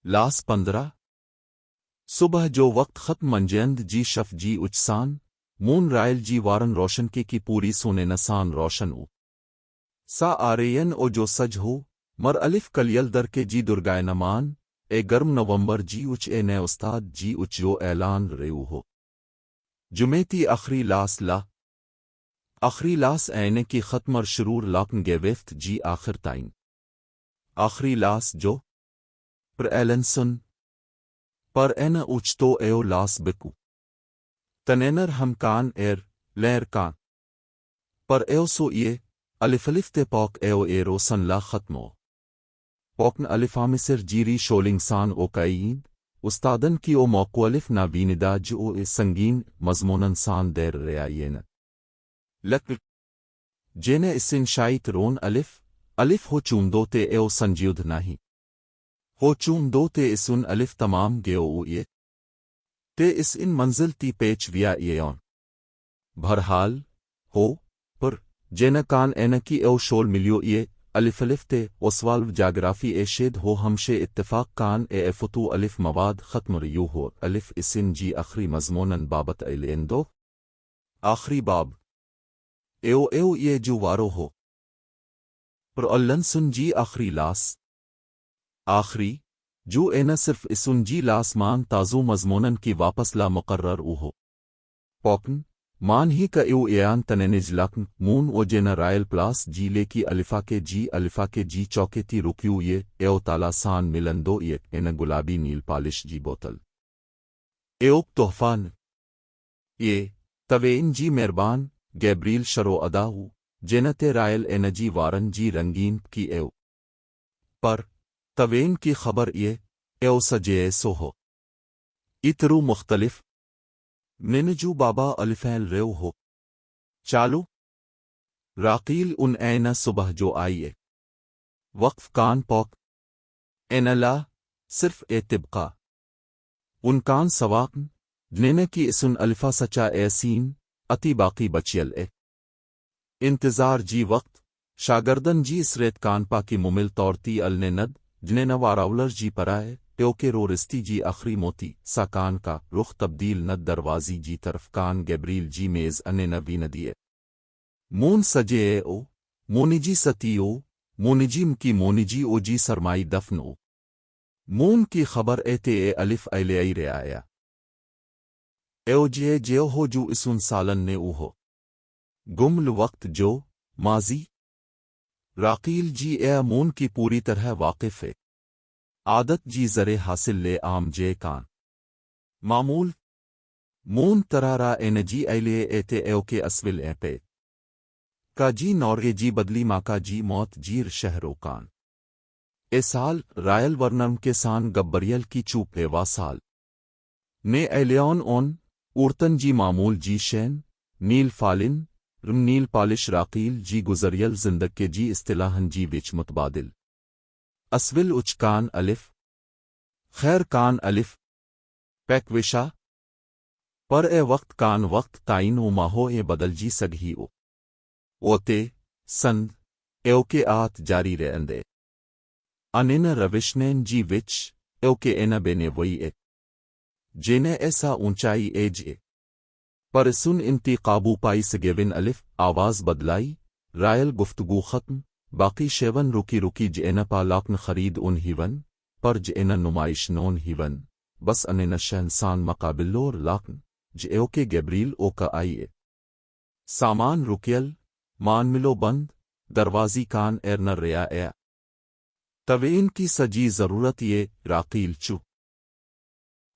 لاس 15 صبح جو وقت ختم منجند جی شف جی اچسان مون رائل جی وارن روشن کی پوری سونے نسان روشن او سا آرین او جو سج ہو مر الف کلیل در کے جی درگائے نمان اے گرم نومبر جی اچ اے نئے استاد جی اچ جو اعلان ریو ہو جمیتی آخری لاس لا آخری لاس اینے کی ختمر شرور لاکن گے ویفت جی آخر تائن آخری لاس جو پر ایلنسن پر این اچتو ایو لاس بکو تنینر ہم کان ایر لیر کان پر ایو سو یہ الف تے پوک ایو اے روسن لا ختمو پوکن الفامسر جیری شولنگ سان او کائین استادن کی او موقو الف نا بیندا جو اے سنگین مضمونن سان دیر ریائین لک جینے اسن شائت رون الف ہو چوندو تے ایو سنجیود نہیں ہو چوندو تے اسن الف تمام گیو او یہ تے اس ان منزل تی پیچ ویا ایون بہرحال ہو پر جینا کان اینکی او شول ملیو یہ الف تے وسوال جاگرافی اے شید ہو ہمشے اتفاق کان اے فتو الف مواد ختم ریو ہو الف اسن جی آخری مضمونن بابت ایلین دو آخری باب ایو یہ جو وارو ہو پر اللہ سن جی آخری لاس آخری جو اے نہ صرف اسن جی لاس مان تازو مضمونن کی واپس لا مقرر او ہو پوکن مان ہی کا ایو ایان تنینج لکن مون او جینا رائل پلاس جی لے کی الفا کے جی چوکے تی رکیو یہ ایو تالا سان ملندو یہ اینا گلابی نیل پالش جی بوتل ایوک تحفان یہ توین جی مہربان گیبریل شرو اداو جینت رائل اینا جی وارن جی رنگین کی ایو پر توین کی خبر یہ ایو سجے سو ہو اترو مختلف ننجو بابا الفیل ریو ہو چالو راقیل ان اینا صبح جو آئیے وقف کان پوک اینا لا صرف اے طبقہ ان کان سواقن جنینے کی اسن الفا سچا اے سین اتی باقی بچیل اے انتظار جی وقت شاگردن جی اس ریت کان پا کی ممل طورتی النے ند جنینا واراولر جی پرائے ٹیو کے رو رستی جی آخری موتی سا کان کا رخ تبدیل ند دروازی جی طرف کان گیبریل جی میز انے نبی ندیے مون سجے اے او مونیجی ستی او مونیجیم کی مونیجی او جی سرمائی دفن او مون کی خبر ایتے اے الف ایلے ای رے آیا ایو جے جیو ہو جو اسن سالن نے او ہو گمل وقت جو ماضی راقیل جی اے مون کی پوری طرح واقف ہے عادت جی زرے حاصل لے عام جے کان معمول مون ترارا این جی ایلے ایتے ایو کے اسول اے پے کا جی نورگے جی بدلی ماں کا جی موت جیر شہرو کان اے سال رائل ورنم کے سان گبریل کی چوپ اے وا سال نے ایلیون اون اورتن جی معمول جی شین نیل فالن رم نیل پالش راقیل جی گزریل زندگ کے جی اصطلاحن جی وچ متبادل اسول اچ کان الف خیر کان الف پیکوشا پر اے وقت کان وقت تائین و ماہو اے بدل جی سگہی او اوتے سند ایو کے آت جاری رے اندے انین روشنین جی وچ ایو کے اینا بینے وئی اے جینے ایسا اونچائی اے جے پر سن انتی قابو پائی سگیون الف آواز بدلائی رائل گفتگو ختم باقی شیون رکی جینا پا لاکن خرید ان ہیون پر جینا نمائش نون ہیون بس انینا شہنسان مقابلور لاکن جیو کے گیبریل او کا آئیے سامان رکیل مان ملو بند دروازی کان ایرنر ریا اے توین کی سجی ضرورت یہ راقیل چو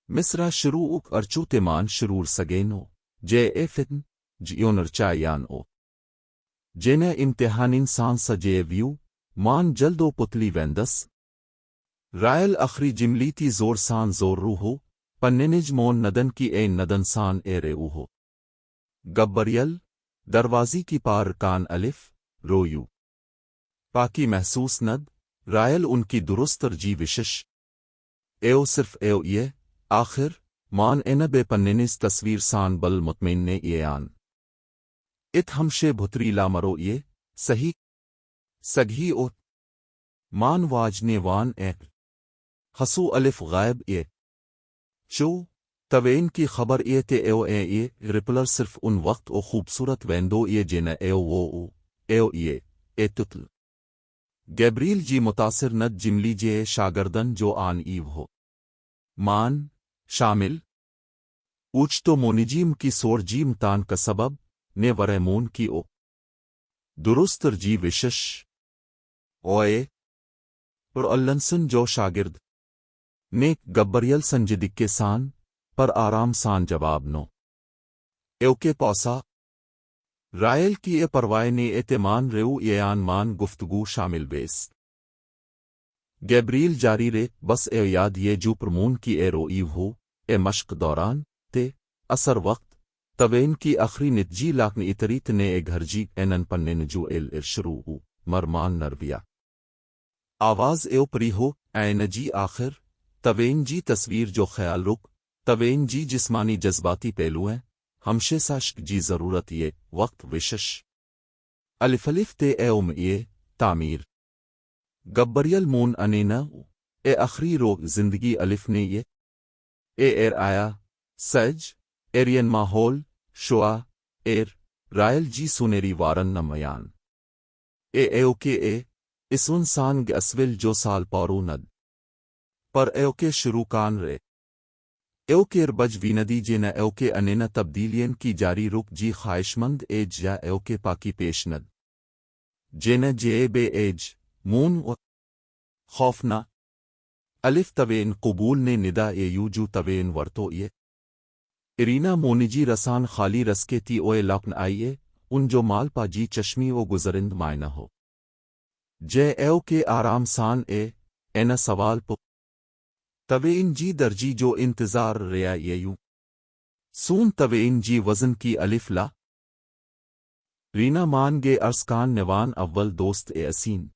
مصرا شروع اک ارچو تیمان شرور سگینو جے اے فتن جیونر چایان او جینے امتحان انسان سجے ویو مان جلدو پتلی ویندس رائل اخری جملی تی زور سان زور روحو پننج مون ندن کی اے ندن سان اے رے اوہو گبریل دروازی کی پار کان الف رویو پاکی محسوس ند رائل ان کی درستر جی وشش ایو صرف ایو یہ آخر مان این بے پننز تصویر سان بل مطمئن نے یہ آن ات ہمشے بھتری لا مرو یہ صحیح سگھی او مان واجنے وان اے حسو الف غائب اے چو توین کی خبر اے تے ایو اے اے ریپلر صرف ان وقت او خوبصورت ویندو اے جینا ایو وہ ایو اے تتل گیبریل جی متاثر ند جملی جے شاگردن جو آن ایو ہو مان شامل اوچ تو مونیجیم کی سور جیم تان کا سبب نے ورمون کی او درستر جی وشش اوئے پر اللنسن جو شاگرد نیک گبریل سنجدک کے سان پر آرام سان جواب نو ایو کے پوسا رائل کی اے پروائے نے اعتمان ریو ایان مان گفتگو شامل بیس گیبریل جاری رے بس اے یاد یہ جو پرمون کی اے روئیو ہو اے مشق دوران تے اثر وقت توین کی آخری نتجی لاکن اتریت نے اے گھرجی اینن پننے نجو شروع مرمان نرویا آواز ایو پری ہو اے نجی آخر توین جی تصویر جو خیال رک توین جی جسمانی جذباتی پہلو ہیں ہمشے ساشک جی ضرورت یہ وقت وشش الف تے ایوم یہ تعمیر گبریل مون انینا اے آخری رو زندگی الف نے یہ ایر آیا سج ایرین ماحول شعا ایر رائل جی سونیری وارن نمیان ایو کے اسون سانگ اسول جو سال پورو ند پر ایو کے شروع کان رے ایو کے اربج ویندی جینا ایو کے انینا تبدیلین کی جاری رک جی خواہش مند ایج یا ایو کے پاکی پیش ند جینا جے بے ایج مون و خوفنا الف توین قبول نے ندا اے یوجو توین ورتو یہ ارینا مونیجی رسان خالی رسکے تی اوے لاپن آئیے ان جو مال پا جی چشمی و گزرند مائنہ ہو جے ایو کے آرام سان اینا سوال پو توین جی درجی جو انتظار ریا یوں سون توین جی وزن کی الف لا رینا مان گے ارسکان نوان اول دوست اسین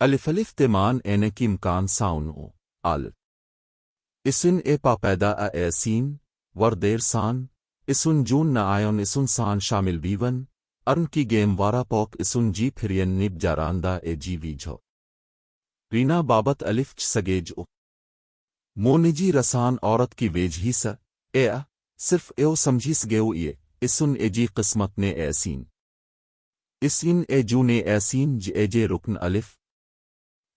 الف تمان اینے کی مکان ساؤن او آل اسن پا پیدا اسین ور دیر سان اسن جون نہ آئن اسن سان شامل بیون ارن کی گیم وارا پوک اسن جی پھرین نب جاراندہ جی ویجھو رینا بابت الف سگیج او مونیجی رسان عورت کی ویج ہی سا صرف ایو سمجھیس گیو اسن جی قسمت نے ایسین اسین جو نے ایسین جے رکن الف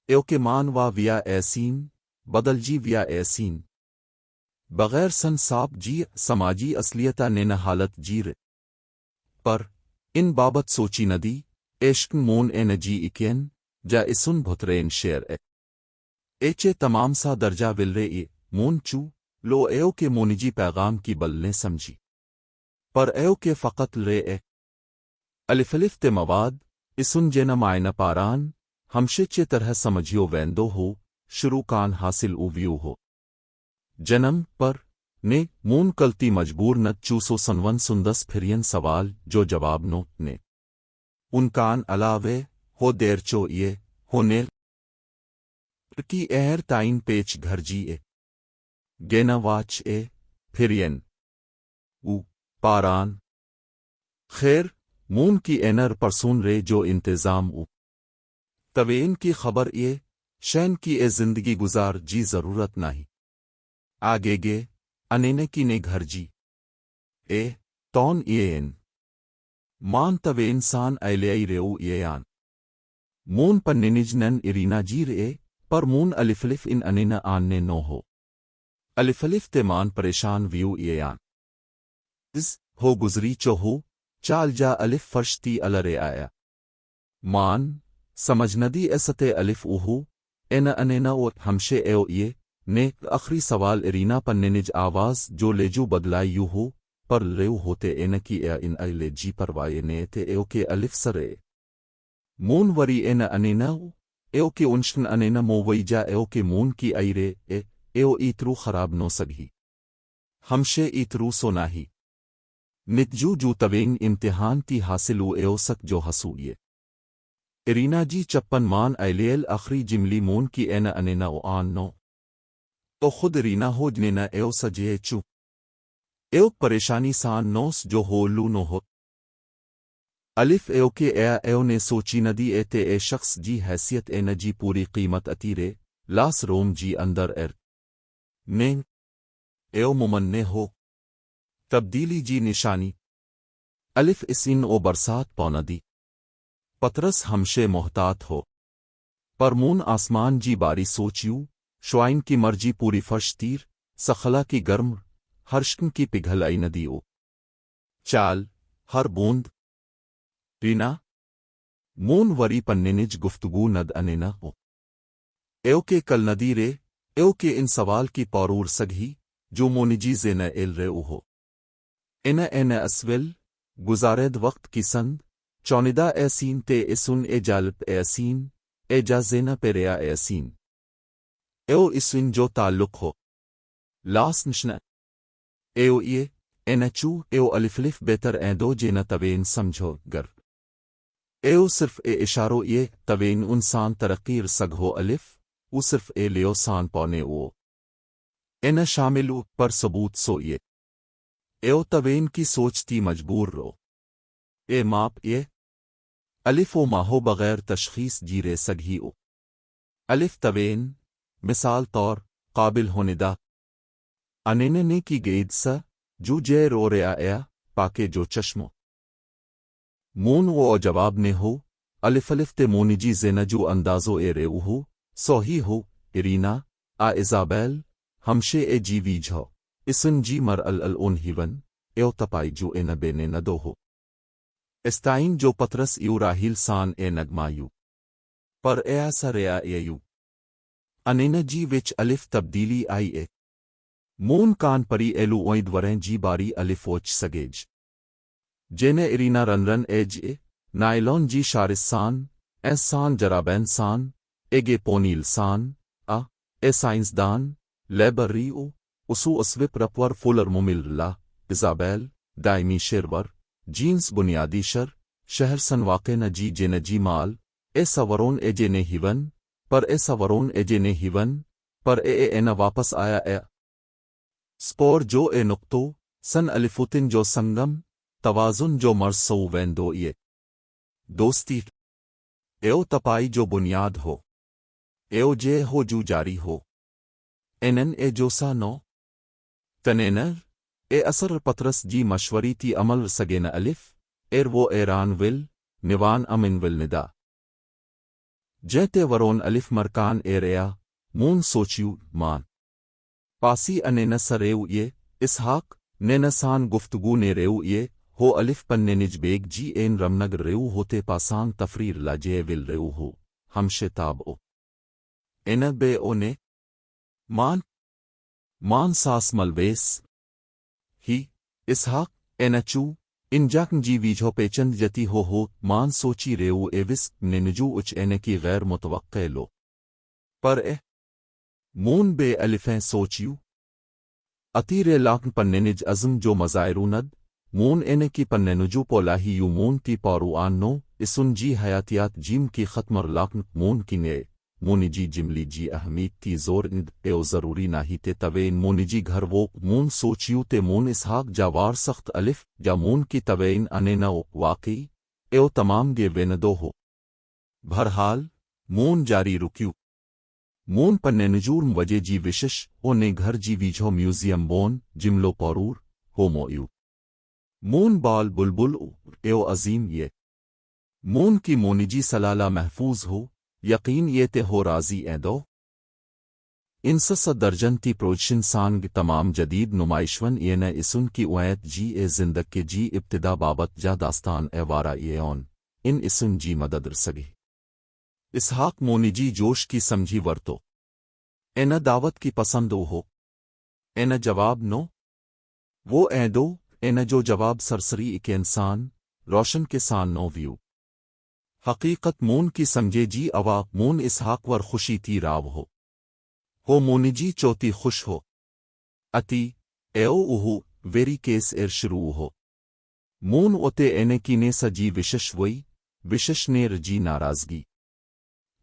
ایو کے مان وا ویا ایسین بدل جی ویا ایسین بغیر سن ساپ جی سماجی اصلیتا نے نہ حالت جی رے پر ان بابت سوچی ندی عشق مون نجی اکین جا اسن بھترین شیر ایچے تمام سا درجہ ولرے مون چو لو ایو کے مونیجی پیغام کی بل نے سمجھی پر ایو کے فقط لے الف تے مواد اسن جینا مائنہ پاران ہمشے چے طرح سمجھیو ویندو ہو شروع کان حاصل اوویو ہو جنم پر نے مون کلتی مجبور نت چوسو سنون سندس پھرین سوال جو جواب نو نے ان کان علاوے ہو دیر چو یہ ہو نیل کی اہر تائن پیچ گھر جی گینا واچ پھرین او پاران خیر مون کی اینر پرسون رے جو انتظام او توین کی خبر شین کی زندگی گزار جی ضرورت نہیں آگے گے انینے کی نے گھر جی تون مان توین سان ایلیائی ریو یان مون پننج نن ارینا جی رے پر مون الف ان انینا آننے نو ہو الف تے مان پریشان ویو یان اس ہو گزری چو ہو چال جا الف فرشتی الرے آیا مان سمجھ ندی ایستے الف اوہو انینا اور ہمشے ایو نے آخری سوال ارینا پننج آواز جو لیجو بدلائی یو ہو پر ریو ہوتے کی ان ایلے جی پروائے نے تے ایو کے الف سرے مون وری انینا ایو کے انشن انینا موویجا ایو کے مون کی ایرے ایو ایترو خراب نو سگھی ہمشے ایترو سونا ہی نتجو جو توین امتحان تی حاصلو ایو سک جو حسو ارینا جی چپن مان ایلیل آخری جملی مون کی انینا او آن نو تو خود رینا ہو جنینا ایو سجے چو ایو پریشانی سان نوس جو ہو لو نو ہو الف ایو کے ایو نے سوچی ندی اے شخص جی حیثیت نجی پوری قیمت اتیرے لاس روم جی اندر نے ایو ممنع ہو تبدیلی جی نشانی الف اسین او برسات پوندی پترس ہمشے محتاط ہو پرمون آسمان جی باری سوچیو شوائن کی مرجی پوری فرش تیر سخلا کی گرم ہرشکن کی پگھل آئی ندیو چال ہر بوند رینا مون وری پننج گفتگو ند انینا ہو ایو کے کل ندی رے ایو کے ان سوال کی پورور سگھی جو مونجی زین ایل رے ہو این اسول گزارید وقت کی سند چوندہ ایسین تے اسن اے جالب ایسین اے جا زینا پیریا ایسین ایو اسن جو تعلق ہو لاس نشن ایو یہ اینچو ایو الفلف بہتر دو جینا توین سمجھو گر ایو صرف اے اشارو یہ توین انسان ترقیر سگھو الف او صرف اے لیو سان پونے او این شاملو پر ثبوت سو یہ ایو توین کی سوچتی مجبور رو اے ماپ یہ الف و ماہو بغیر تشخیص جیرے سگھی او الف توین مثال طور قابل ہونے دا انینے کی گید سا جو جے رو ریا ایا پاکے جو چشمو مون و جواب نے ہو الف تے مونجی زینجو اندازو اے رے ہو سوہی ہو ارینا ایزابیل ہمشے اے جی ویجھو اسن جی مر اون ہیون ایو تپائی جو اے نبے نے ندو ہو استائن جو پترس یو راہیل سان اے نگمایو پر ایا سا ریا ایو انینا جی وچ الف تبدیلی آئی اے مون کان پری ایلو اوئد وریں جی باری الف وچ سگیج جینے ارینا رن ایج اے نائلون جی شارس سان ایس سان جرابین سان ایگے پونیل سان اے سائنسدان لیبر ریو اسو اسوپ رپور فولر ممل لا ایزابیل دائمی شیرور جینس بنیادی شہر سن واقع نجی جے نجی مال اے سورون اے جے نے ہیون پر اے سورون اے جے نے ہیون پر اے نہ واپس آیا اے سپور جو اے نقطو سن الفوتن جو سنگم توازن جو مرسو وین دو یہ دوستی ایو تپائی جو بنیاد ہو ایو جے ہو جو جاری ہو اینن اے جو سا نو تنینر اے اثر پترس جی مشوری تی عمل سگین الف ایر وہ ایران ول نیوان امن ول ندا جیتے ورون الف مرکان ایریا مون سوچیو مان پاسی انین سریو یہ اسحاق نینسان گفتگو نے ریو یہ ہو الف پن نج بیگ جی این رمنگ ریو ہوتے پاسان تفریر لا جے ول ریو ہو ہم شتاب او این بے او نے مان ساس ملویس ہی اسحاق اینچو انجاکن جی ویجھو پیچند جتی ہو مان سوچی ریو ایوس ننجو اچ اینے کی غیر متوقع لو پر اے مون بے الفیں سوچیو اتیرے لاکن پننج ازم جو مزائروند مون اینے کی پننجو پولاہی یو مون تی پارو آنو اسن جی حیاتیات جیم کی ختمر لاکن مون کی نے مونجی جملی جی اہمیت تی زور اند ایو ضروری ناہی تے توین مونجی گھر وہ مون سوچیو تے مون اسحاق جاوار سخت الف جا مون کی توین انینو واقعی ایو تمام گے ویندو ہو بہرحال مون جاری رکیو مون پننجور وجے جی وشش اونے گھر جی ویجھو میوزیم بون جملو پورور ہو مویو مون بال بلبل ایو عظیم یہ مون کی مونجی سلالہ محفوظ ہو یقین یہ تے ہو راضی دو انسس درجن تی پروجشن سانگ تمام جدید نمائشون یہ اسن کی اویت جی اے زندگ کے جی ابتدا بابت جا داستان اے وارا اون ان اسن جی مدد رسگی اسحاق مونجی جوش کی سمجھی ورتو این دعوت کی پسند ہو این جواب نو وہ دو این جو جواب سرسری ایک انسان روشن کے سان نو ویو حقیقت مون کی سمجھے جی اوا مون اسحاق ور خوشی تی راو ہو مونجی چوتی خوش ہو اتی ایو اوہو ویری کیس ایر شروع ہو مون اوتے اینے کی نے سجی وشش وئی وشش نے رجی ناراضگی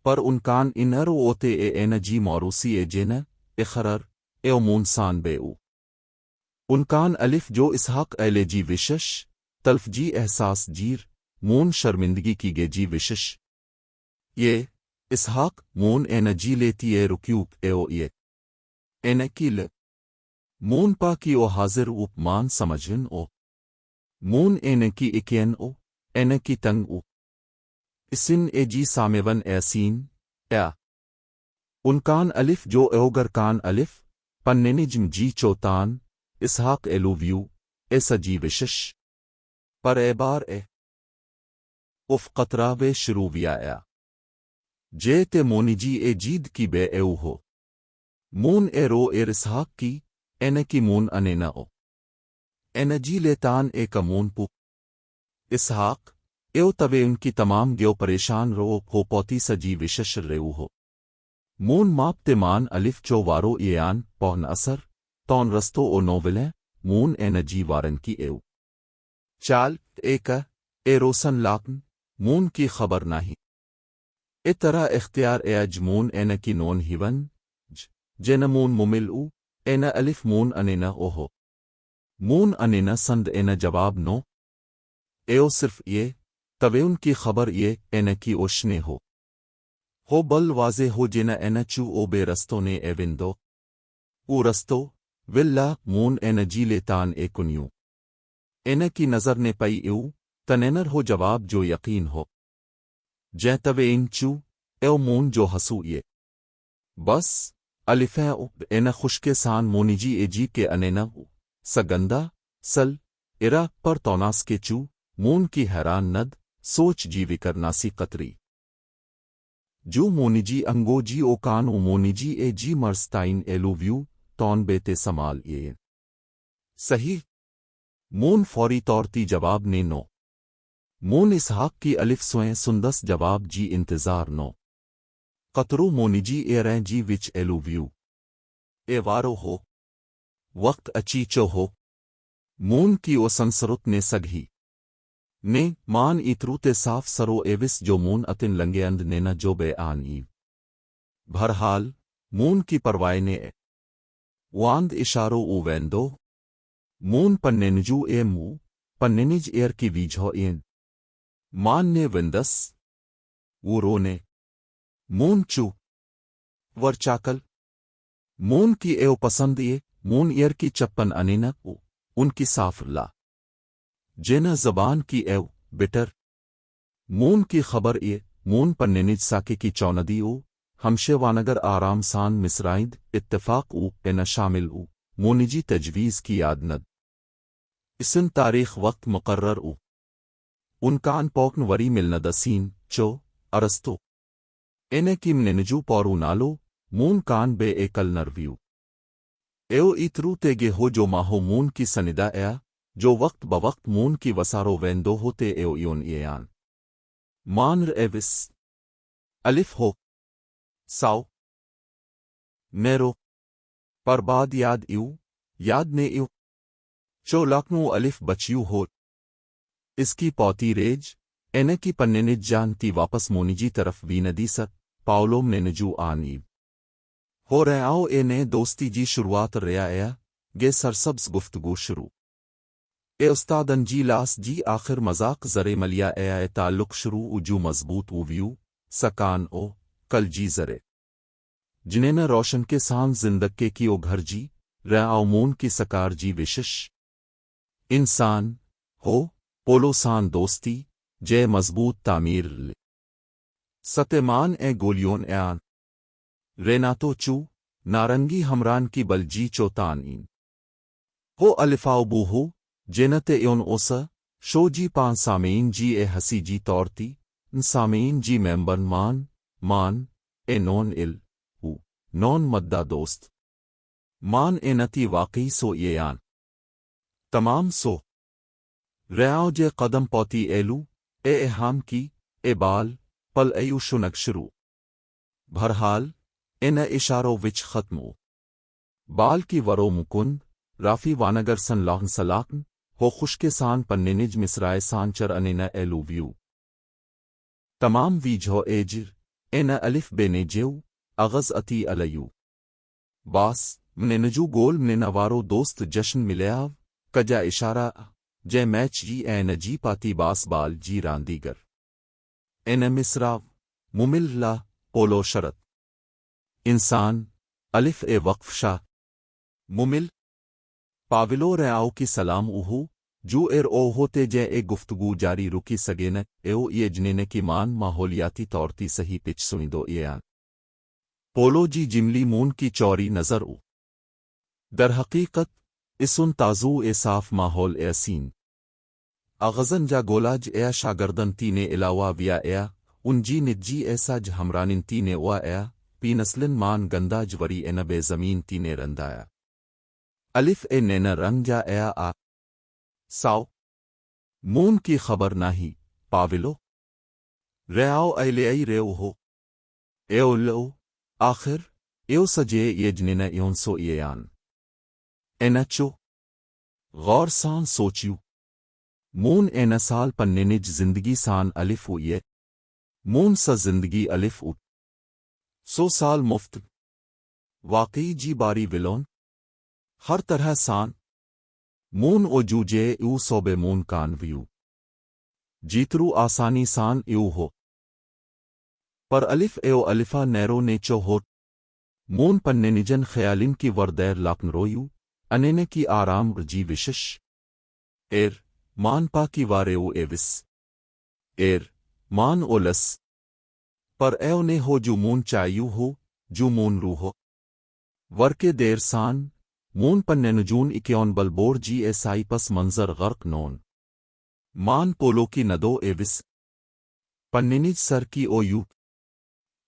پر انکان انر اوتے این جی موروسی اے جین اخرر ایو مون سان بے او انکان الف جو اسحاق ایلے جی وشش تلف جی احساس جیر مون شرمندگی کی گے جی وشش یہ اسحاق مون نجی لیتی رکیوب یہ انکیل مون پاکی او حاضر اوپ مان سمجھن او مون انکی اکین او انکی تنگ او اسن جی سامون سین ایا انکان الف جو اوگر کان الف پننجم جی چوتان اسحاق ایلوویو سجی وشش پر بار اف قطرہ وے شروع ویا جے تے مونیجی جید کی بے ایو ہو مون رو اسحاق کی کی مون انینا او جی لیتان کمون پو اسحاق ایو توے ان کی تمام گیو پریشان رو ہو پوتی سجی وشش ریو ہو مون ماپ تے مان الف چو وارو ایان پون اثر تون رستو او نوولیں مون جی وارن کی ایو چال روسن لاکن مون کی خبر نہیں طرح اختیار مون کی نون ہیون جن مون ممل او الف مون انینا او ہو مون انینا سند جواب نو ایو صرف یہ توے ان کی خبر یہ کی اوشنے ہو بل واضح ہو جن چو او بے رستوں نے وندو او رستو واللہ مون جی لیتان کنیو کی نظر نے پئی ایو تنینر ہو جواب جو یقین ہو جے توے ان چو ایو مون جو حسو یہ بس الفہ او خشکے سان مونیجی جی کے انینا سگندا سل ارا پر توناس کے چو مون کی حیران ند سوچ جی وکر ناسی قطری جو مونیجی انگو جی او کان او مونیجی جی مرستائن ایلوویو تون بیتے سمال یہ صحیح مون فوری طورتی جواب نے نو مون اسحاق کی الف سوئیں سندس جواب جی انتظار نو قطرو مونیجی ریں جی وچ ایلوویو وارو ہو وقت اچیچو ہو مون کی او سنسرت نے سگھی نے مان اتروتے صاف سرو ایوس جو مون اتن لنگے اند نینا جو بے آن ایو بہرحال مون کی پروائے نے واند اشارو او ویندو مون پننجو مو پننج کی ویجھو مان نے وندس وہ رونے مون چو ورچاکل مون کی ایو پسند مون کی چپن انینا ان کی صاف لا جینا زبان کی ایو بٹر مون کی خبر مون پننج ساکے کی چوندی ہمشے وانگر آرام سان مصرائند اتفاق شامل مونیجی تجویز کی یاد ند اسن تاریخ وقت مقرر ان کان پوکن وری ملند سین چو ارستو کی مننجو پورو نالو مون کان بے ایکل نرویو ایو اترو تیگے ہو جو ماہو مون کی سندا جو وقت بوقت مون کی وسارو ویندو ہوتے ایو ایون ایان مانر ایوس الف ہو ساو میرو پر بعد یاد نے ایو چو لاکنو الف بچیو ہو اس کی پوتی ریج کی پننج جانتی واپس مونیجی طرف ویندی ست پاولوم نے نجو آنیو ہو رہاؤ نے دوستی جی شروعات ریا گے سرسبز گفتگو شروع استادن جی لاس جی آخر مذاق زرے ملیا تعلق شروع جو مضبوط ویو سکان او کل جی زرے جنہیں روشن کے سان زندگے کی او گھر جی رعاؤ مون کی سکار جی وشش انسان ہو پولو سان دوستی جے مضبوط تعمیر ستمان گولیون ایان ریناتو چو نارنگی ہمران کی بل جی چوتان ہو الفاؤ بو ہو جینت ایون اوسا شو جی پان سامعین جی ہسی جی طورتی سامعین جی ممبر مان نون نون مدہ دوست مان نتی واقعی سو یان تمام سو ریاؤ جے قدم پوتی ایلو احام کی بال پل ایو شنک شروع بہرحال اشارو وچ ختمو بال کی ورو مکند رافی وانگر سن لاہن سلاکن ہو خشکے سان پننج مصرائے سانچر انینا ایلوویو تمام ویجھو ایجر الف بے نیجیو اغز اتی علیو باس مننجو گول مننوارو دوست جشن ملیاو کجا اشارہ جے میچ جی نجی پاتی باس بال جی راندیگر مصراو ممل لا پولو شرط انسان الف اے وقف شاہ ممل پاولو ریاؤ کی سلام اوہو جو او ہوتے جے اے گفتگو جاری رکی سگین ایو یہ جنینے کی مان ماحولیاتی طورتی صحیح پچ سوئندو ایان پولو جی جملی مون کی چوری نظر او در حقیقت اسن تازو اے صاف ماحول اے سین اغزن جا گولاج ایا شاگردن تینے علاوہ ویا ایا ان جی نجی ایسا ج ہمرانن تینے وا ایا پی نسلن مان گندا جوری اے نبے زمین تینے رندایا الف اے نینا رنگ جا ایا آ ساو مون کی خبر نہیں پاولو ریاؤ ایلے ای ریو ہو ایو لو آخر ایو سجے یہ جنینا ایون سو ایان اینچو غور سان سوچیو مون اینا سال پننج زندگی سان الف او یہ مون سا زندگی الف او سو سال مفت واقعی جی باری ولون ہر طرح سان مون او جوجے ایو صوبے مون کان ویو جیترو آسانی سان ایو ہو پر الف ایو الفا نیرو نیچو ہو مون پننے نجن خیالن کی وردیر لاپن رویو انینے کی آرام رجی وشش ایر مان پا کی واریو ایوس ایر مان اولس پر ایو نے ہو جو مون چایو ہو جو مون رو ہو ورکے دیر سان مون پننے نجون اکیون بلبور جی ایسائی پس منظر غرق نون مان پولو کی ندو ایوس پننج سر کی او یو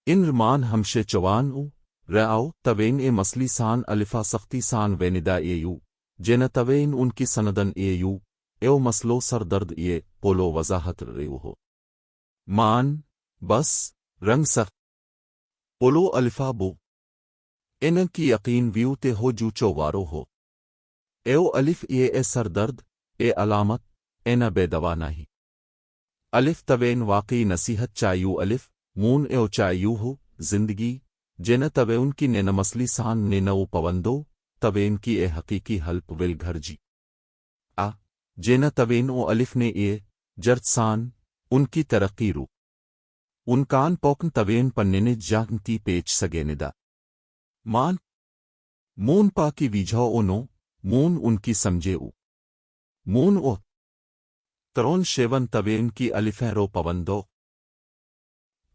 ان رمان ہمشے چوان او رعاو توین اے مسلی سان الفا سختی سان ویندا اے یو جن توین ان کی سندن اے یو ایو مسلو سر درد اے پولو وضاحت ریو ہو مان بس رنگ سخت پولو الفا بو ان کی یقین ویو تے ہو جو چوارو ہو ایو الف اے سر درد اے علامت اینا بے دوا نہیں الف توین واقعی نصیحت چایو الف مون ایو چایو ہو زندگی جن توین کی نین مسلی سان نینو پوندو توین کی اے حقیقی حلپ ول گھر جی آ جن توین او الف نے اے جرت سان ان کی ترقی رو ان کان پوکن توین پننے جاگنتی پیچ سگے ندا مان مون پا کی ویجھو او نو مون ان کی سمجھے او مون او ترون شیون توین کی الفیں رو پوندو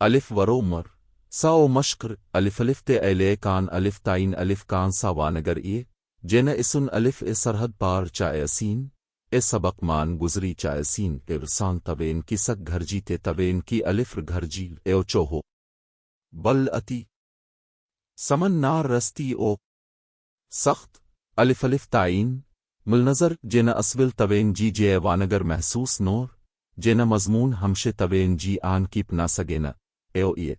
الف ورو مر ساو مشکر الف تے ایلے کان الف تائین الف کان سا وانگر اے جن اسن الف اے سرحد پار چائے سین اے سبق مان گزری چائے سین اے رسان توین کی سک گھر جی تے توین کی الف گھر جی ایو چوہو بل اتی سمن نار رستی او سخت الف تائین ملنظر جن اسول توین جی جے وانگر محسوس نور جن مضمون ہمشے توین جی آن کی پنا سگینا ایو اے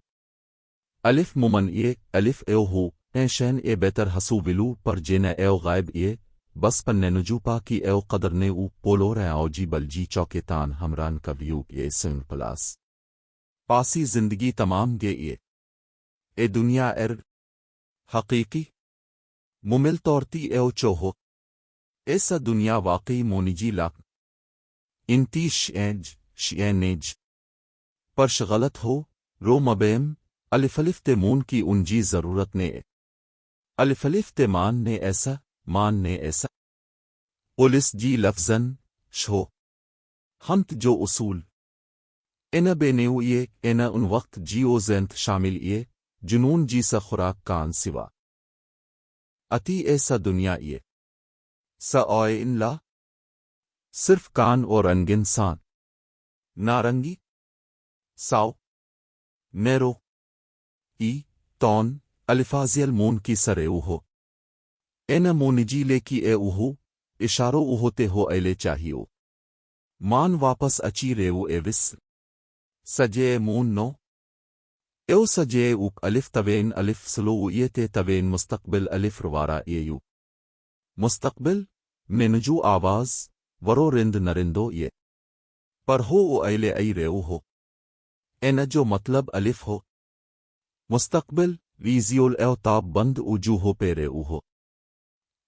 الف ممن اے الف ایو ہو اے شین اے بہتر حسو ولو پر جن ایو غائب اے بس پننے نجو پا کی ایو قدر نے او پولو ریاؤ جی بل جی چوکے تان ہمران کا ویو اے سن پلاس پاسی زندگی تمام گے اے دنیا ارگ حقیقی ممل طورتی ایو چوہو ایسا دنیا واقعی مونیجی لاک انتی شینج پرش غلط ہو رو مبیم الف تے مون کی انجی ضرورت نے الف تے مان نے ایسا پولیس جی لفظن شو ہمت جو اصول اینا بے نیو یہ اینا ان وقت جیو زینت شامل یہ جنون جی سا خوراک کان سوا اتی ایسا دنیا یہ سا اوئے ان لا صرف کان اور رنگن سان نارنگی ساو نیرو ای تون الفاظیل مون کی سرے اوہو اینا مونجی لے کی اے اوہو اشارو اوہوتے ہو ایلے چاہیو مان واپس اچی ریو اے وس سجے مون نو ایو سجے اوک الف توین الف سلو اویتے توین مستقبل الف روارا ایو مستقبل میں نجو آواز ورو رند نرندو یہ پر ہو او ایلے ای ریو ہو اینا جو مطلب الف ہو مستقبل ویزیول ایو تاب بند اوجو ہو پیرے اوہو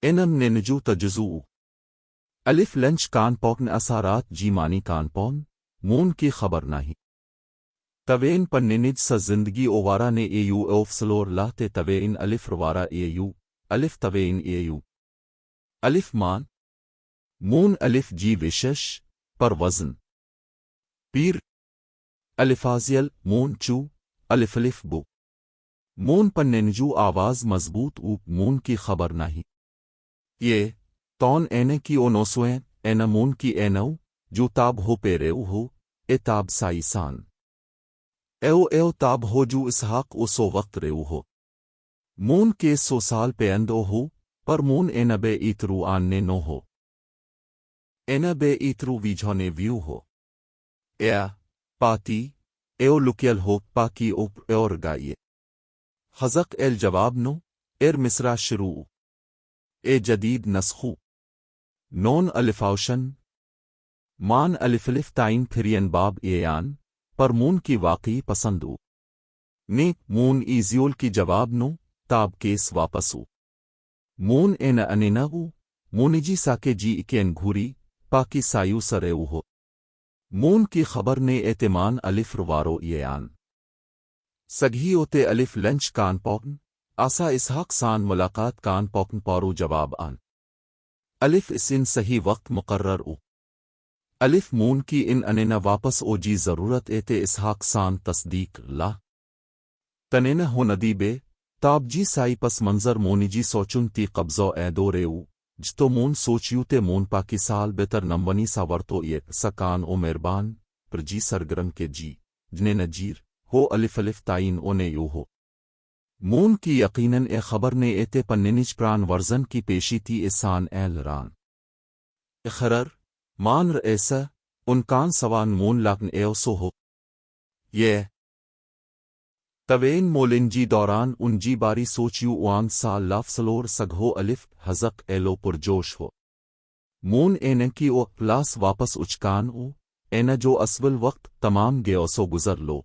اینم نے نجو تجزو الف لنچ کان پوکن اثارات جی مانی کان پون مون کی خبر نہیں توین پننج س زندگی اوارا نے ایو اوف سلور لاہتے توین الف روارا ایو الف توین ایو الف مان مون الف جی وشش پر وزن پیر الفازیل مون چو الف الف بو مون پننجو آواز مضبوط اوپ مون کی خبر نہیں یہ تون اینے کی او نوسویں اینا مون کی اینو جو تاب ہو پیریو ہو اے تاب سائیسان ایو تاب ہو جو اسحاق او سو وقت ریو ہو مون کے 100 سال پیندو ہو پر مون اینا بے ایترو آننے نو ہو اینا بے ایترو ویجھونے ویو ہو ایا پاتی ایو لکیل ہو پاکی اوپ ایور گائیے حزق ایل جواب نو ایر مصرع شروع اے جدید نسخو نون الفاوشن مان الف الف تائن پھرین باب ایان پر مون کی واقعی پسندو نے مون ایزیول کی جواب نو تاب کیس واپسو مون این انیناو مونجی ساکے جی اکین گھوری پاکی سایو سریو ہو مون کی خبر نے اعتمان الف روارو ایان سگھی اوتے الف لنچ کان پوکن آسا اسحاق سان ملاقات کان پوکن پارو جواب آن الف اس ان صحیح وقت مقرر او الف مون کی ان انینا واپس او جی ضرورت ایتے اسحاق سان تصدیق لا تنینا ہو ندی بے تاب جی سائی پس منظر مونی جی سوچن تی قبضو اے دو ریو جتو مون سوچیو تے مون پاکی سال بہتر نمونی ساورتو یہ سکان او مہربان پر جی سرگرم کے جی جنے نجیر ہو الف الف تائین او نے یو ہو مون کی یقیناً اے خبر نے ایتے پننج پران ورزن کی پیشی تھی اسان ایل ران اخرر مان ایسا ان کان سوان مون لاکن ایوسو ہو یہ توین مولن جی دوران ان جی باری سوچیو وان سال لاف سلور سگھو الف حزق ایلو پرجوش ہو مون اینا کی او پلاس واپس اچکان او اینا جو اسول وقت تمام گیوسو گزر لو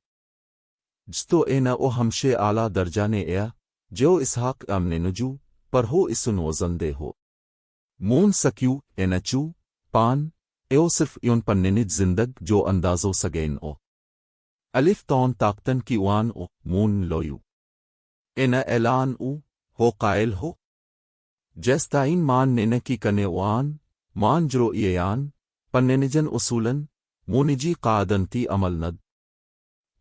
جتو اینا او ہمشے اعلیٰ درجہ نے ایا جو اسحاق امن نجو پر ہو اسن وزندے ہو مون سکیو اینا چو پان ایو صرف یون پننج زندگ جو اندازو سگین او الف تون طاقتن کی وان او مون لویو اینا اعلان او ہو قائل ہو جیستائین مان نینا کی کنے وان مان جرو ایان پننجن اصولن مونجی قاعدن تی عمل ند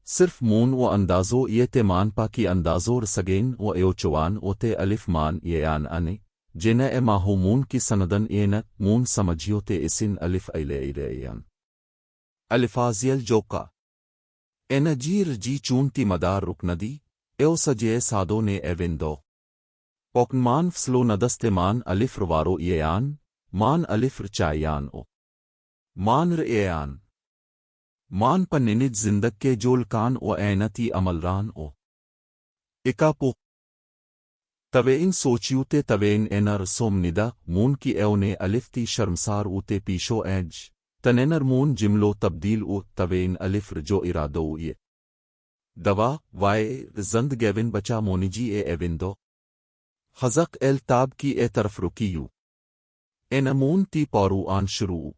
صرف مون و اندازو یہ تے مان پا کی اندازو رسگین و ایو چوان او تے الف مان ایان انے جنہ اے ماہو مون کی سندن اینا مون سمجھیو تے اسن الف ایلے ایریان الفازیل جوکا اینا جیر جی چونتی مدار رکندی ایو سجے سادو نے ایوندو پوکن مان فسلو ندست مان الف روارو ایان مان الف رچائیان او مان ریان مان پننج زندگ کے جول کان او اینتی عملران او اکا پو توین سوچیوتے توین اینر سوم ندا مون کی ایونے الف تی شرمسار اوتے پیشو ایج تنینر مون جملو تبدیل او توین الف جو ارادو یہ دوا وائے زند گیون بچا مونجی اے ایوندو حزق ایل تاب کی اے طرف رکیو اینمون تی پارو آن شروع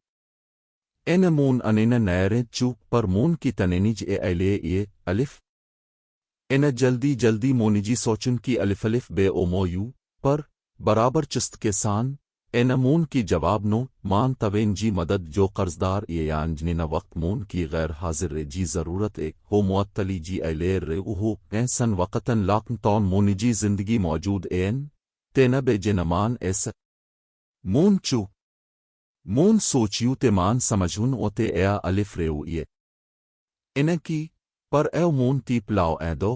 اینمون انینا نیرد چوپ پر مون کی تنینج اے ایلے یہ الف اینا جلدی جلدی مونجی سوچن کی الف الف بے اومویو پر برابر چست کے سان اینا مون کی جواب نو مان توین جی مدد جو قرضدار ایان جنینا وقت مون کی غیر حاضر رے جی ضرورت ایک ہو معطلی جی ایلیر رے اوہو ایسن وقتن لاکن تون مونجی زندگی موجود این تینا بے جنمان ایسا مون چو مون سوچیو تے مان سمجھن اوتے ایا الف ریو یہ اینا کی پر ایو مون تی پلاو اے دو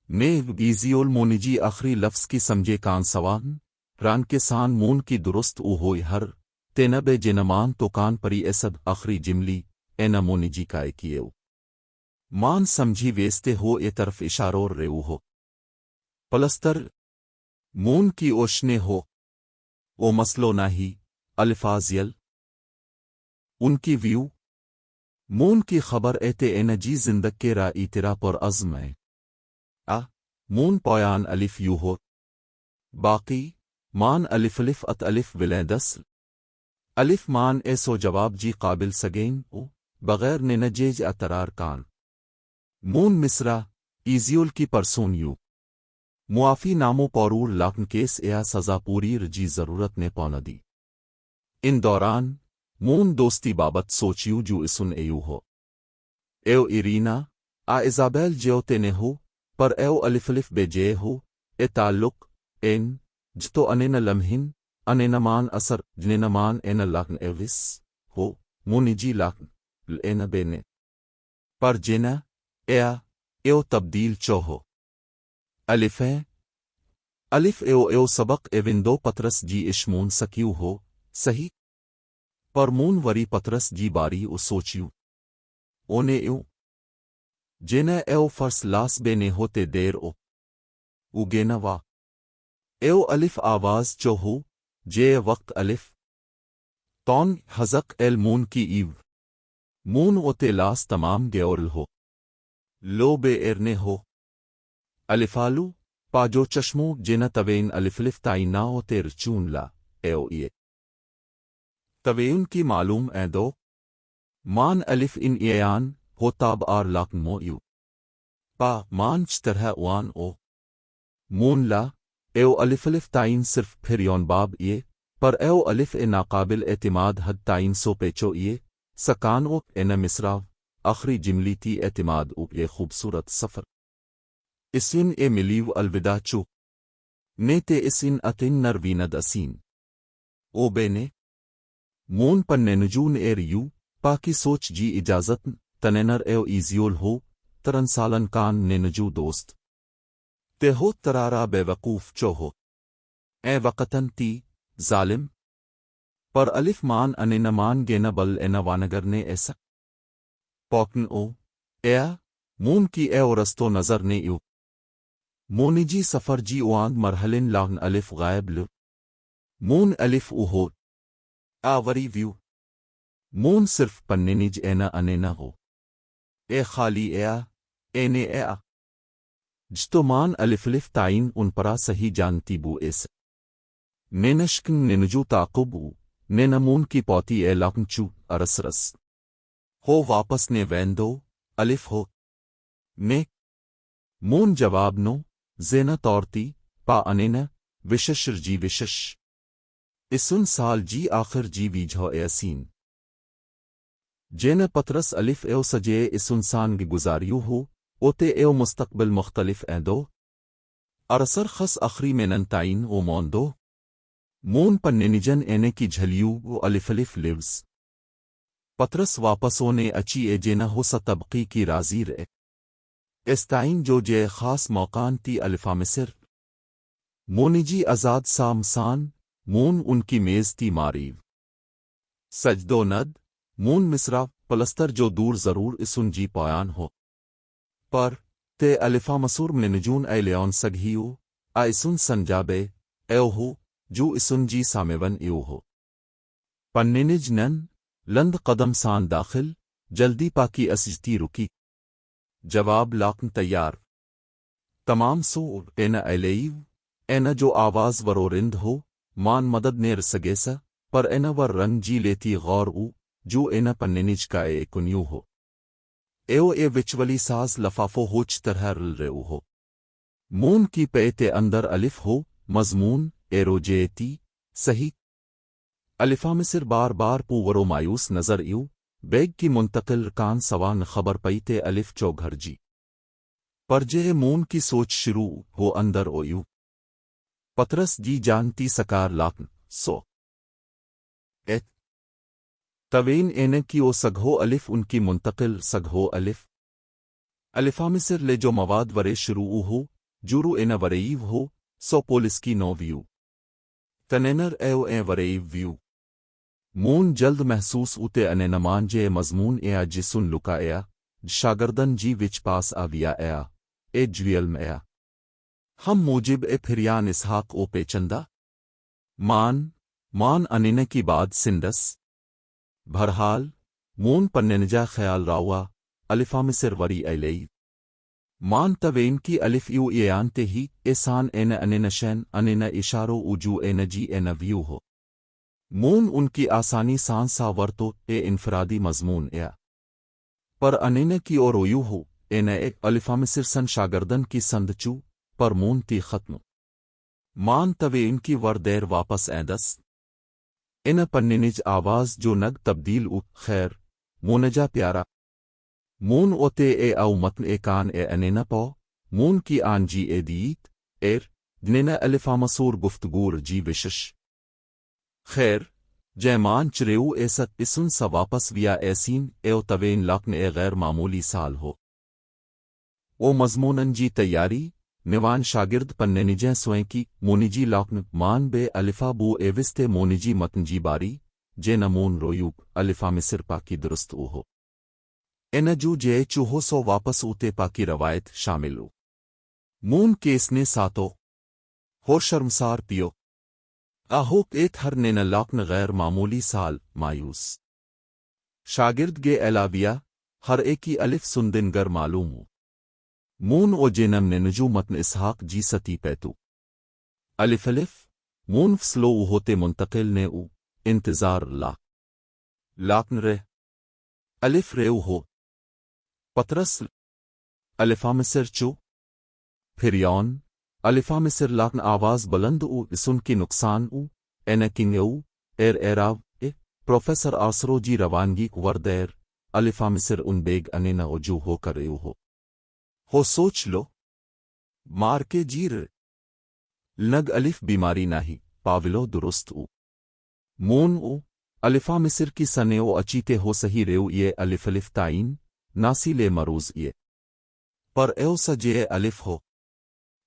نیو بیزیول مونجی آخری لفظ کی سمجھے کان سوان ران کے سان مون کی درست او ہوئی ہر تینا بے جنمان تو کان پری ایسد آخری جملی اینا مونجی کائے کیو مان سمجھی ویستے ہو اے طرف اشارور ریو ہو پلستر مون کی اوشنے ہو او مسلو ناہی الفازیل ان کی ویو مون کی خبر ایتے اینا جی زندگ کے را ایترا پر عزم ہے مون پویان الف یو ہو باقی مان الف الف ات الف ولیں دس الف مان ایسو جواب جی قابل سگین او بغیر نے نجیج اترار کان مون مصرا ایزیول کی پرسون یو معافی نامو پورور لاکن کیس ایا سزا پوری رجی ضرورت نے پوندی ان دوران مون دوستی بابت سوچیو جو اسن ایو ہو ایو ایرینا ایزابیل جیو تینے ہو پر ایو الف بے جے ہو اے تعلق این جتو انینا لمحن انینا مان اثر جنینا مان اینا لاکن ایوس ہو مونی جی لاکن لینا بینے پر جینا ایا ایو تبدیل چو ہو الفیں الف ایو سبق ایوندو پترس جی اشمون سکیو ہو صحیح پر مون وری پترس جی باری او سوچیو اونے ایو جینا ایو فرس لاس بینے ہوتے دیر او گینا وا ایو الف آواز چو ہو جے وقت الف تون حزق ایل مون کی ایو مون اوتے لاس تمام گیورل ہو لو بے ایرنے ہو الفالو پاجو چشمو جینا توین الفلف تائینا ہوتے رچون لا ایو ایے توین کی معلوم اے دو مان الف ان ایان ہو تاب آر لاکن مو یو پا مان چترہ وان او مون لا ایو الف تائین صرف پھر یون باب یہ پر ایو الف اے ناقابل اعتماد حد تائین سو پیچو یہ سکان او اے مصراو آخری جملی تی اعتماد او یہ خوبصورت سفر اسن اے ملیو الوداع چو نیتے اسن اتن نرویند اسین او بینے مون پن نجون اے ریو پاکی سوچ جی اجازت تنینر ایو ایزیول ہو ترن سالن کان نجو دوست تے ہو ترارا بے وقوف چو ہو اے وقتن تی ظالم پر الف مان انینا مان گینا بل اینا وانگر نے ایسا پوکن او ایا مون کی ایو رستو نظر نے ایو مونی جی سفر جی اوان مرحلن لاغن الف غائب لو مون الف او ہو آوری ویو مون صرف پننیج اینا انینا ہو اے خالی ایا اینے ایا جتو مان الف تائین ان پرا صحیح جانتی بو ایس نینشکن ننجو تعقبو نینمون کی پوتی اے لاکن چو ارسرس ہو واپس نے ویندو الف ہو نے مون جواب نو زینا تورتی پا انینا وششر جی وشش اسن سال جی آخر جی ویجھو ایسین جینا پترس الف ایو سجے اسن سانگ گزاریو ہو اوتے ایو مستقبل مختلف دو ارسر خس اخری میں ننتائین او موندو مون پن ننجن اینے کی جھلیو او الف لیوز پترس واپسوں نے اچی اے جینا ہو سا طبقی کی رازی رے استائین جو جے خاص موقعان تی الفا مصر مونی جی ازاد سامسان مون ان کی میز تی ماریو سجدو ند مون مصرا پلستر جو دور ضرور اسن جی پویان ہو پر تے الفا مسور میں نجون اے لیون سگھیو اسن سنجابے ایو ہو جو اسن جی سامیون ایو ہو پننج نن لند قدم سان داخل جلدی پاکی اسجتی رکی جواب لاکن تیار تمام سو اینا ایلیو اینا جو آواز ورورند ہو مان مدد نیر سگیسا پر اینا ور رنگ جی لیتی غور او جو اینا پننج کا اے کنیو ہو ایو اے وچولی ساز لفافو ہوچ طرح رل رہو ہو مون کی پیتے اندر الف ہو مضمون ایروجیتی صحیح الفا مصر بار بار پوورو مایوس نظر ایو بیگ کی منتقل کان سوان خبر پیتے الف چو گھر جی پر جے مون کی سوچ شروع ہو اندر اویو پترس جی جانتی سکار لاکن سو ایت توین اینے کی او سگھو الف ان کی منتقل سگھو الفا مصر لے جو مواد ورے شروع ہو جورو اینا وریو ہو سو پولس کی نو ویو تنینر ایو اے وریو ویو مون جلد محسوس اوتے انے نمان جے مضمون ایا جسن لکا ایا شاگردن جی وچ پاس آویا ایا اے جویلم ایا ہم موجب اے پھریان اسحاق او پیچندہ مان انینے کی بعد سندس بہرحال مون پننجا خیال راوا الفا مصر وری ایلی مان توین کی الف یو ایانتے ہی ایسان این انینشین انینا اشارو اوجو این جی این ویو ہو مون ان کی آسانی سان سا ورتو اے انفرادی مضمون ایا پر انینا کی اور اویو ہو ایک الفا مصر سن شاگردن کی سندچو پر مون تی ختم مان توے ان کی وردیر واپس ایندس ان پننج آواز جو نگ تبدیل خیر مونجا پیارا مون اوتے او متن کان انینا پو مون کی آن جی دیت دنینا الفا مسور گفتگور جی وشش خیر جیمان چریو ایست اسن سا واپس ویا ایسین توین لاکن غیر معمولی سال ہو او مضمونن جی تیاری میوان شاگرد پننجیں سوئیں کی مونیجی لاکن مان بے الفا بو ایوستے مونیجی متن جی باری جے نمون رویوب الفا مصر پاکی درست ہو جو جے چوہو سو واپس اوتے پاکی روایت شامل ہو مون کیس نے ساتو ہو شرمسار پیو آہوک ہر نے نہ لاکن غیر معمولی سال مایوس شاگرد گے الاویہ ہر ایکی الف سندن گر معلوم ہو مون او جنم نے نجو متن اسحاق جی ستی پیتو الف مون فسلو ہوتے منتقل نے انتظار لاکن الف ریو ہو پترس الفا مصر چو پھر یون الفا مصر لاکن آواز بلند اسن کی نقصان کنگ ایراو پروفیسر آسرو جی روانگی وردیر الفا مصر ان بیگ انینا وجو ہو کر ہو سوچ لو مار کے جیر لگ الف بیماری نہیں پاولو درست مون الفا مصر کی سنے اچیتے ہو سہی ریو یہ الف تعین ناسی لے مروز یہ پر ایو سجے الف ہو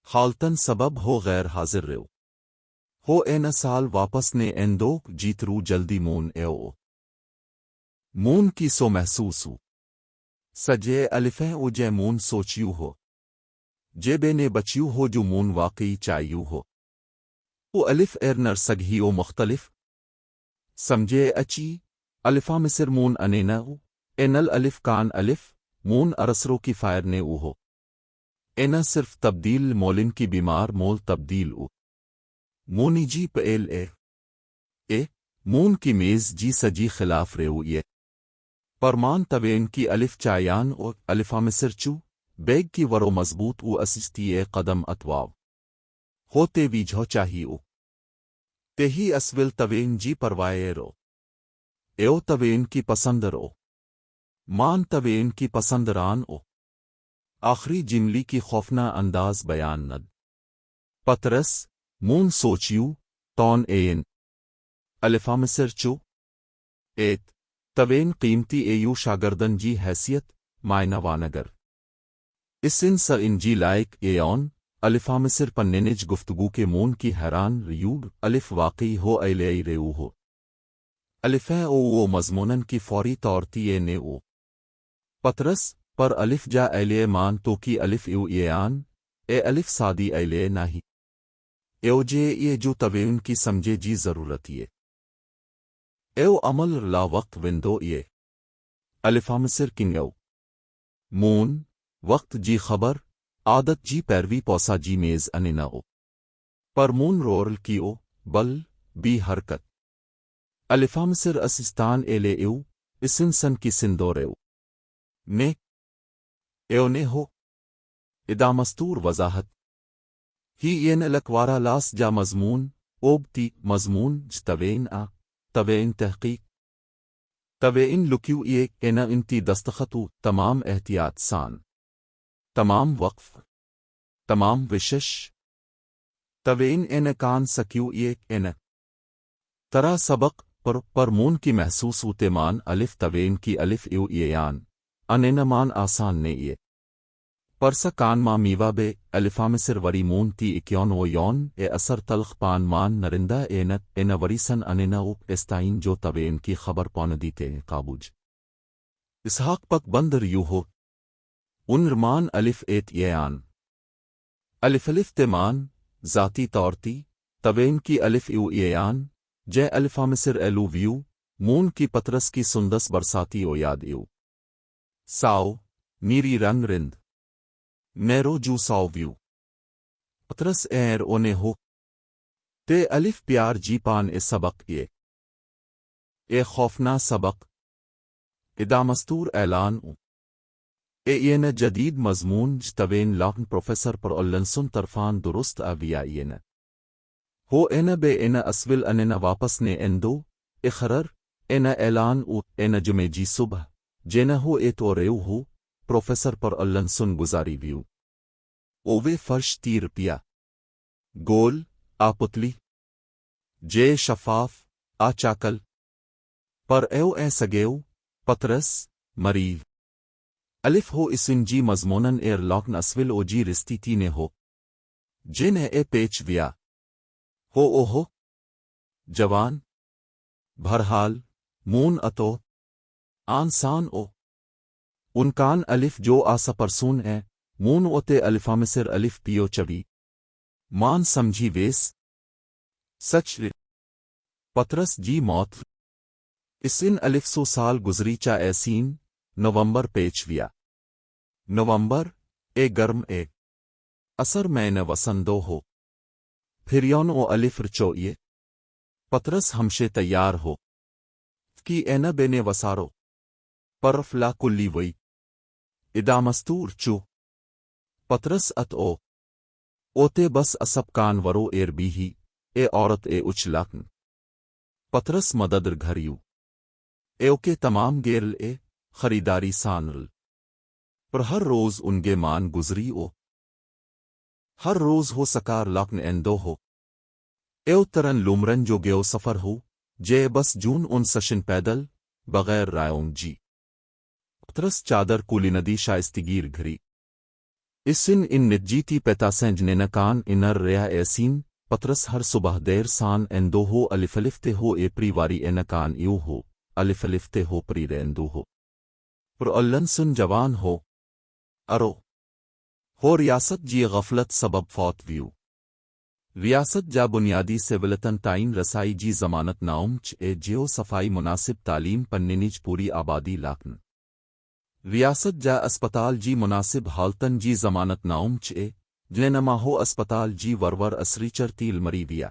خالتن سبب ہو غیر حاضر ریو ہو سال واپس نے ایندوک جیترو جلدی مون مون کی سو محسوس ہو سجے الفیں جے مون سوچیو ہو جے بے نے بچیو ہو جو مون واقعی چائیو ہو الف نر سگھی مختلف سمجھے اچی الفا مصر مون انینا نل الف کان الف مون ارسرو کی فائر نے ہو صرف تبدیل مولن کی بیمار مول تبدیل مونی جی پیل مون کی میز جی سجی خلاف ریو یہ پرمان توین کی الف چایان اور الفا مصر چو بیگ کی ورو مضبوط اسستی قدم اتواو ہوتے ویجھو چاہیو تہی اسول توین جی پروائے رو ایو توین کی پسند رو مان توین کی پسندران آخری جملی کی خوفنا انداز بیان ند پترس مون سوچیو تون الفا مصر چو توین قیمتی شاگردن جی حیثیت مائنہ وانگر اسن سا ان جی لائق الفا مصر پننج گفتگو کے مون کی حیران ریوب الف واقعی ہو ریو ہو الفیں وہ مضمونن کی فوری طور تی نے پترس پر الف جا ایلے مان تو کی الف الف سادی ایلے نہیں ایو جے یہ جو توین کی سمجھے جی ضرورت یہ ایو عمل لا وقت وندو یہ الفا مصر کنگو مون وقت جی خبر عادت جی پیروی پوسا جی میز انینا پر مون رورل کی بل بی حرکت الفا مصر اسستان ایلے اسن سن کی سندور نے ایو نے ہو ادامستور وضاحت ہی این لکوارا لاس جا مضمون اوبتی مضمون توین تحقیق توین لکیو انتی دستخطو تمام احتیاط سان تمام وقف تمام وشش توین کان سکیو ترا سبق پر مون کی محسوس تیمان الف توین کی الف انمان آسان نے پرسا کان ما میوا بے الفا مصر وری مون تی اکیون یون اثر تلخ پان مان نرندہ وری سن انینا استائین جو توین کی خبر پوندی تے قابوج اسحاق پک بندر یو ہو انرمان الف الف تیمان ذاتی طورتی توین کی الف جے الفا مصر ایلو ویو مون کی پترس کی سندس برساتی یاد ساو میری رنگ رند میرو جو ساو ویو پترس اونے ہو تے الف پیار جی پان سبق خوفنا سبق ادامستور اعلان این جدید مضمون جتوین لاکن پروفیسر پر اللنسن طرفان درست این ہو این بے این اسول انین واپس نے اندو اخرر این اعلان او این جمع جی صبح جین ہو اے تو ریو ہو پروفیسر پر اللنسن گزاری ویو اووے فرش تیر پیا گول آ پتلی جے شفاف آ چاکل پر ایو اے سگیو پترس مریو الف ہو اسن جی مضمونن ایر لاکن اسول او جی رستی تینے ہو جن اے پیچ ویا ہو او ہو جوان بہرحال مون اتو آنسان او انکان الف جو آسا پرسون اے مون اوتے الفا مصر الف پیو چبی مان سمجھی ویس سچ پترس جی موت اسن الف سو سال گزری چا ایسین نومبر پیچ ویا نومبر اے گرم اے اثر میں نہ وسندو ہو پھر یون او الف رچوئیے پترس ہمشے تیار ہو کی اینا بینے وسارو پرف لا کلی وئی ادامستور چو پترس ات او اوتے بس اسب کان ورو ایر بھی ہی اے عورت اے اچلاکن پترس مددر گھریو ایو کے تمام گیرل اے خریداری سانرل پر ہر روز انگے مان گزری او ہر روز ہو سکار لاکن اندو ہو ایو ترن لومرن جو گیو سفر ہو جے بس جون ان سشن پیدل بغیر رائون جی پترس چادر کولی ندی شائستگیر گھری اسن ان نجیتی پیتا سنجنے نکان انر ریا ایسین پترس ہر صبح دیر سان اندو ہو الفلفتے ہو اے پری واری اینکان ایو ہو الفلفتے ہو پری رندو ہو پر اللنسن جوان ہو ارو ہو ریاست جی غفلت سبب فوت ویو ریاست جا بنیادی سیولتن تائین رسائی جی ضمانت ناؤمچ اے جیو صفائی مناسب تعلیم پننیج پوری آبادی لاکن ریاست جا اسپتال جی مناسب حالتن جی ضمانت ناؤمچ اے جنما ہو اسپتال جی ورور اسریچر تیل مری ویا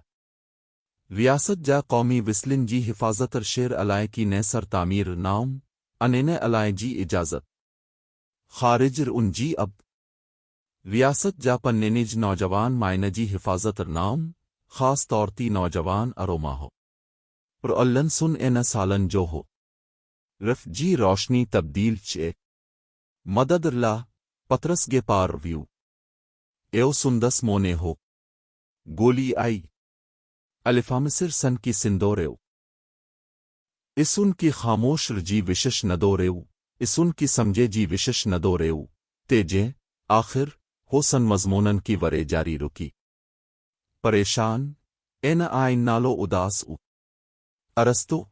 ریاست جا قومی وسلن جی حفاظت شیر علائے کی نئے سر تعمیر ناؤم انین علائے جی اجازت خارجر ان جی اب ریاست جا پننیج نوجوان مائنہ جی حفاظت ناؤم خاص طورتی نوجوان اروما ہو پر اللن سن این سالن جو ہو رف جی روشنی تبدیل چے مدد اللہ پترس گے پار ویو ایو سندس مونے ہو گولی آئی الفامسر سن کی سندوریو اسن کی خاموش رجی وشش ندوریو اسن کی سمجھے جی وشش ندوریو تیجے آخر ہو سن مضمونن کی ورے جاری رکی پریشان این آئین نالو اداس او ارستو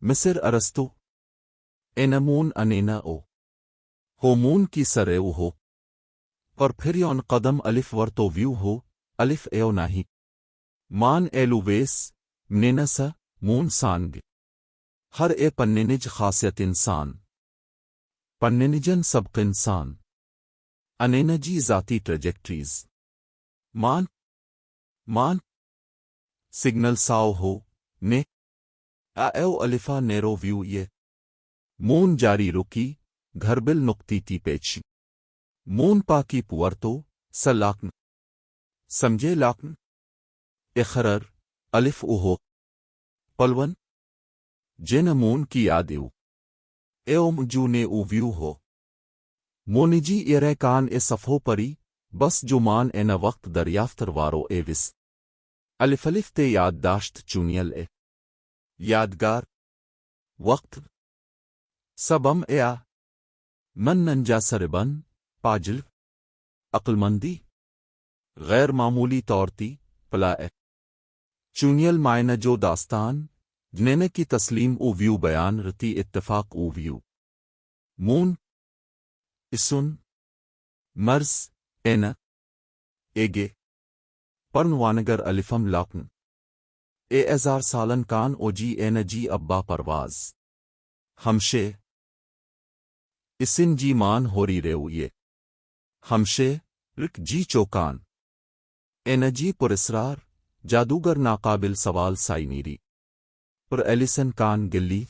مصر ارستو اینمون انینا او ہو مون کی سریو ہو اور پھر یون قدم الف ورتو ویو ہو الف ایو ناہی مان ایلو ویس منینسا مون سانگ ہر اے پننج خاصیت انسان پننجن سبق انسان انینجی ذاتی ٹریجیکٹریز مان سگنل ساؤ ہو نے ایو الفا نیرو ویو یہ مون جاری رکی گھربل نقطی تی پیچ مون پاکی پورتو سلاکن سمجھے لاکن اخرر الف اوہو پلون جن مون کی یادیو ایو مجونے او ویو ہو مونجی ایرے کان اے صفحو پری بس جو مان اے نہ وقت دریافتر وارو اے وس الفلف تے یادداشت چونیل اے یادگار وقت سبم ایا من ننجا سربن پاجل عقلمندی غیر معمولی طورتی پلا اے چونیل مائنہ جو داستان جنینے کی تسلیم او ویو بیان رتی اتفاق او ویو مون اسن مرز اینا ایگے پرنوانگر الفم لاکن اے ازار سالن کان او جی این جی ابا پرواز ہمشے اسن جی مان ہوری ریو یہ ہمشے رک جی چوکان این جی پر اسرار جادوگر ناقابل سوال سائی نیری پر ایلیسن کان گلی